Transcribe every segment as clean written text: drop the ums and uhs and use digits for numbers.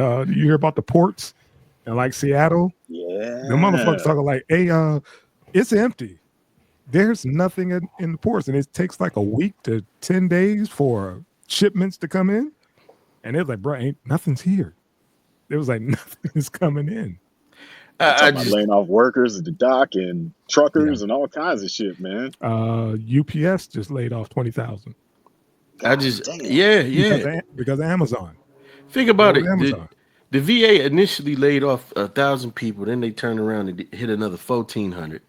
You hear about the ports in like Seattle? The motherfuckers Yeah. talking like, hey, it's empty. There's nothing in the ports, and it takes like a week to 10 days for shipments to come in. And it was like, bro, ain't nothing's here. It was like nothing is coming in. They I talking about just laying off workers at the dock and Yeah. truckers and all kinds of shit, man. UPS just laid off 20,000 God damn. yeah. because of Amazon. Think Go about with it. Amazon. The VA initially laid off 1,000 people, then they turned around and hit another 1,400.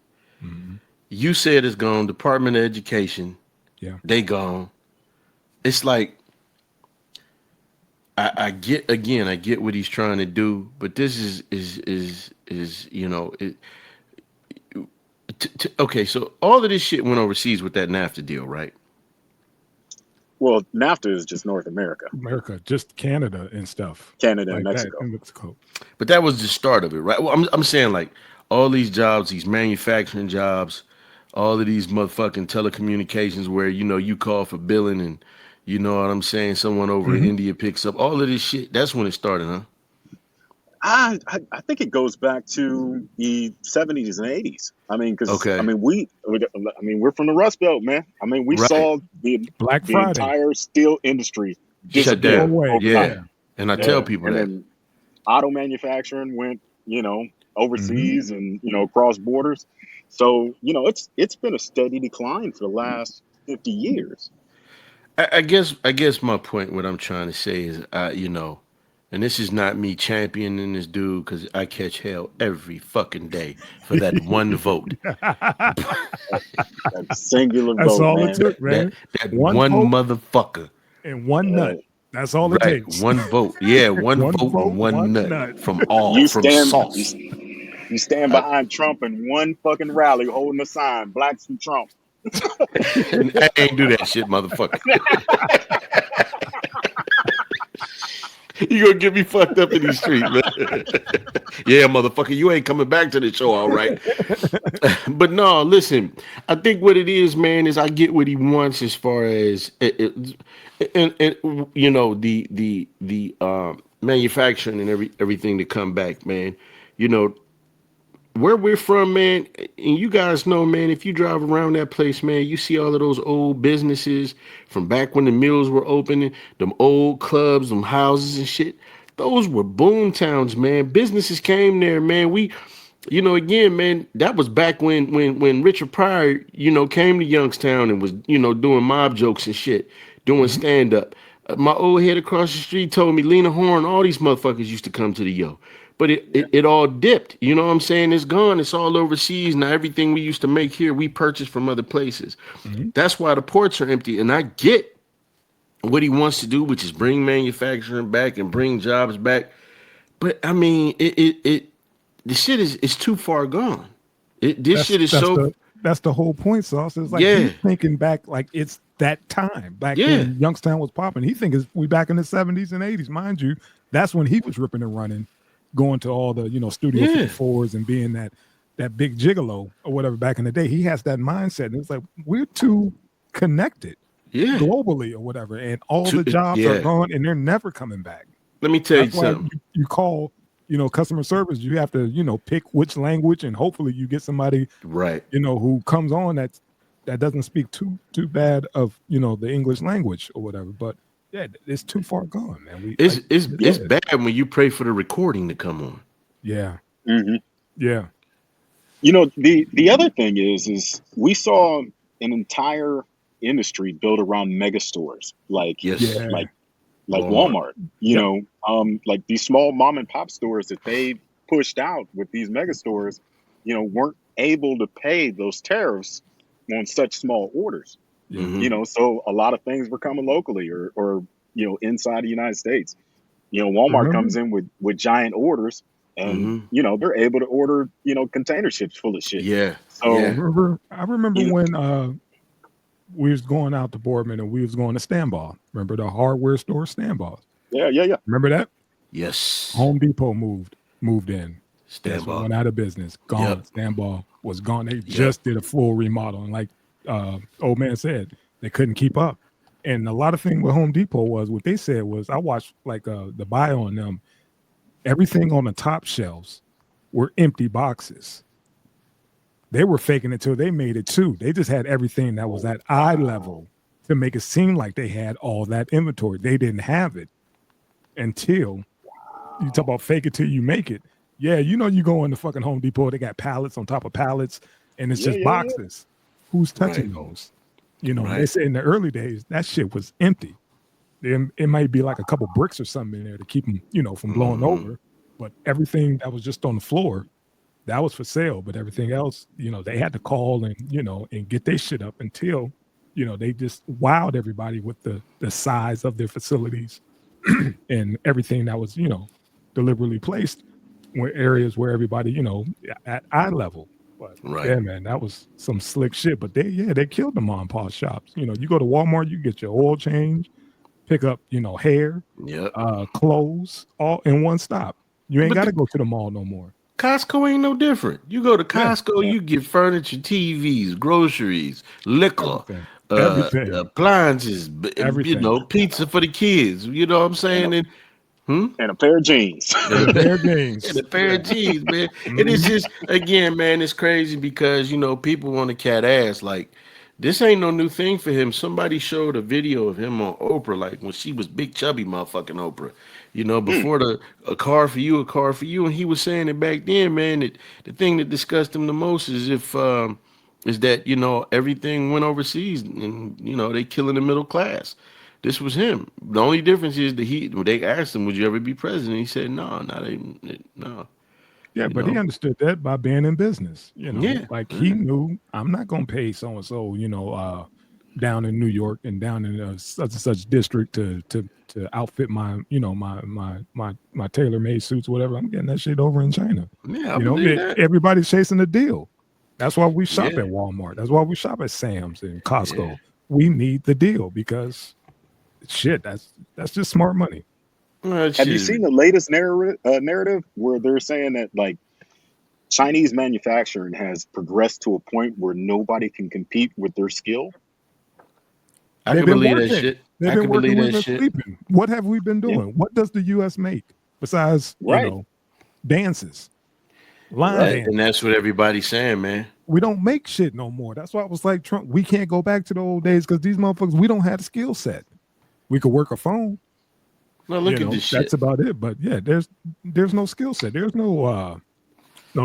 Mhm. You said it's gone. Department of Education, Yeah. they gone. It's like I get what he's trying to do, but this is okay. So all of this shit went overseas with that NAFTA deal, right? Well, NAFTA is just North America, America, just Canada and stuff Canada and like that Mexico. in Mexico. But that was the start of it, right? Well, I'm saying like all these jobs, these manufacturing jobs, all of these motherfucking telecommunications where you call for billing and you know what I'm saying, someone over in Mhm. India picks up all of this shit. That's when it started, huh? I think it goes back to the 70s and 80s. I mean, because Okay. we're from the Rust Belt, man. I mean, we Right. saw the Black the Friday, entire steel industry Shut go disappear down. away. Yeah. overnight. Yeah. And I tell Yeah, people and that. then auto manufacturing went, Mhm. overseas and across borders. So it's been a steady decline for the last 50 years. I guess my point, what I'm trying to say is, and this is not me championing this dude because I catch hell every fucking day for that one vote. That singular That's vote, all it man. took, That man. that One one vote motherfucker. and one Uh, nut. That's all it Right, takes. one vote. Yeah, one One vote and vote, one one nut nut. from you from stand you, sauce. you stand I, behind Trump in one fucking rally holding a sign, blacks from Trump. and I ain't do that shit, motherfucker. You gonna get me fucked up in these streets, man. Yeah, motherfucker, you ain't coming back to the show, all right. But no, listen. I think what it is, man, is I get what he wants as far as and the manufacturing and everything to come back, man. You know where we're from, man, and you guys know, man, if you drive around that place, man, you see all of those old businesses from back when the mills were opening, them old clubs, them houses and shit. Those were boom towns, man. Businesses came there, man. Again, man, that was back when Richard Pryor, came to Youngstown and was, doing mob jokes and shit, doing Mhm. stand up. My old head across the street told me Lena Horne, all these motherfuckers used to come to the Yo. But it, Yeah. it, it all dipped. You know what I'm saying? It's gone. It's all overseas. Now everything we used to make here, we purchase from other places. Mhm. That's why the ports are empty. And I get what he wants to do, which is bring manufacturing back and bring jobs back. But I mean, the shit is too far gone. This That's shit is that's so the that's the whole point, Sauce. It's like yeah, he's thinking back like it's that time back yeah, when Youngstown was popping. He thinks we back in the 70s and 80s, mind you. That's when he was ripping and running, going to all the Studio yeah, 54s and being that big gigolo or whatever back in the day. He has that mindset, and it's like we're too connected yeah. globally or whatever, and all the jobs are Yeah. gone and they're never coming back. Let me tell That's you why something. you call customer service. You have to pick which language, and hopefully you get somebody Right. who comes on that doesn't speak too bad of the English language or whatever. But yeah, it's too far gone, man. We It's like it's it's it's dead. bad when you pray for the recording to come on. Yeah, hmm yeah, the other thing is we saw an entire industry built around mega stores Yes. yeah. like Walmart. Walmart. Yep. Like these small mom and pop stores that they pushed out with these mega stores, weren't able to pay those tariffs on such small orders. Yeah. Mm-hmm. So a lot of things were coming locally or inside the United States. Walmart Remember? comes in with giant orders, and Mm-hmm. they're able to order container ships full of shit. Yeah. So Yeah. I remember you know, when we was going out to Boardman and we was going to Stanball. Remember the hardware store Stanball? yeah. Remember that? Yes. Home Depot moved in. Guess Stand what? by. Went out of business. Gone. Yep. Stanball was gone. They Yep. just did a full remodel, and like old man said, they couldn't keep up. And a lot of thing with Home Depot was what they said was I watched like the bio on them. Everything on the top shelves were empty boxes. They were faking it till they made it too. They just had everything that was Oh, at eye wow. level to make it seem like they had all that inventory. They didn't have it until you talk Wow. about fake it till you make it. Yeah, you go in the fucking Home Depot, they got pallets on top of pallets, and it's Yeah, just yeah, yeah. boxes. Who's Right. touching those? They Right. say in the early days that shit was empty. It might be like a couple bricks or something in there to keep them, from blowing Hmm. over. But everything that was just on the floor, that was for sale. But everything else, they had to call and and get their shit up until, they just wowed everybody with the size of their facilities and everything that was, deliberately placed where areas where everybody, at eye level. But Right. yeah, man, that was some slick shit. But they killed the mom and pop shops. You go to Walmart, you get your oil change, pick up, hair, Yep. clothes, all in one stop. You ain't But got to the go to the mall no more. Costco ain't no different. You go to Yeah, Costco, yeah, you get furniture, TVs, groceries, liquor, everything, everything, appliances, everything, pizza for the kids. You know what I'm And a saying? Hmm? and a pair of jeans. and a And pair of and jeans. a pair Yeah. of jeans, man. And it's Hmm. just again, man, it's crazy because people want to cat ass. Like this ain't no new thing for him. Somebody showed a video of him on Oprah, like when she was big chubby motherfucking Oprah. Mm, Before the a car for you, a car for you, and he was saying it back then, man. That the thing that disgusted him the most is if is that everything went overseas and they killing the middle class. This was him. The only difference is that they asked him, "Would you ever be president?" He said, "No, not even no." Yeah, You but he know, understood that by being in business. yeah, Like he yeah, knew I'm not gonna pay so and so, down in New York and down in such and such district to outfit my, my tailor made suits, whatever. I'm getting that shit over in China. yeah. I believe that. Everybody's chasing a deal. That's why we shop Yeah, at Walmart. That's why we shop at Sam's and yeah. Costco. We need the deal because shit, that's just smart money. Well, that have shit you is seen the latest narrative where they're saying that like Chinese manufacturing has progressed to a point where nobody can compete with their skill? I They've can been believe that working. shit. They've I been can working believe when that we're shit. sleeping. What have we been Yeah, doing? What does the US make besides, right, dances, line Right, right. and dances? that's what everybody's saying, man. We don't make shit no more. That's why I was like, Trump, we can't go back to the old days because these motherfuckers, we don't have the skill set. We could work a phone, Now look at this that's shit. about it. But yeah, there's no skill set. There's no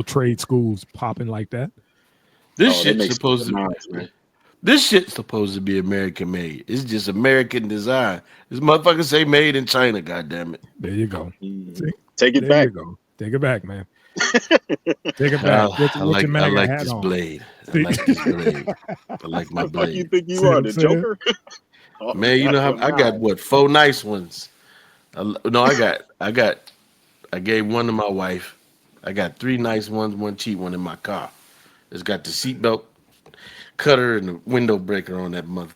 trade schools popping like that. This Oh, they shit's make supposed stupid to. knives, man. This shit's supposed to be American made. It's just American design. This motherfucker say made in China. God damn it. There you go. Mhm. See, Take it there you back. go. Take it back, man. Take it back. Get your I MAGA like hat this on. blade. I See, like this blade. I like my How the fuck you blade. think you see what are, I'm the saying? Joker? Oh, Man, you know how goddamn I got knives. what 4 nice ones. No, I gave one to my wife. I got 3 nice ones, one cheap one in my car. It's got the seatbelt cutter and the window breaker on that mother.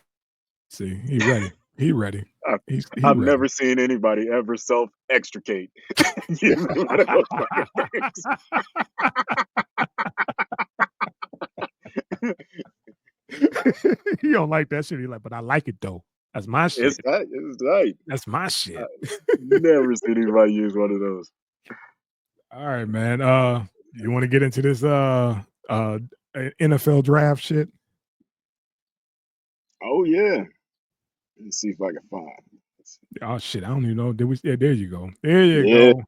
See, he ready. He ready. I've, He I've ready. never seen anybody ever self extricate using one of those fucking things. He don't like that shit. He like, but I like it though. That's my It's shit. that. It's right. That's my I've shit. never seen anybody use one of those. All right, man. You want to get into this NFL draft shit? Oh yeah. Let me see if I can find. Oh shit, I don't even know. Did we? Yeah, there you go. There you Yeah, go.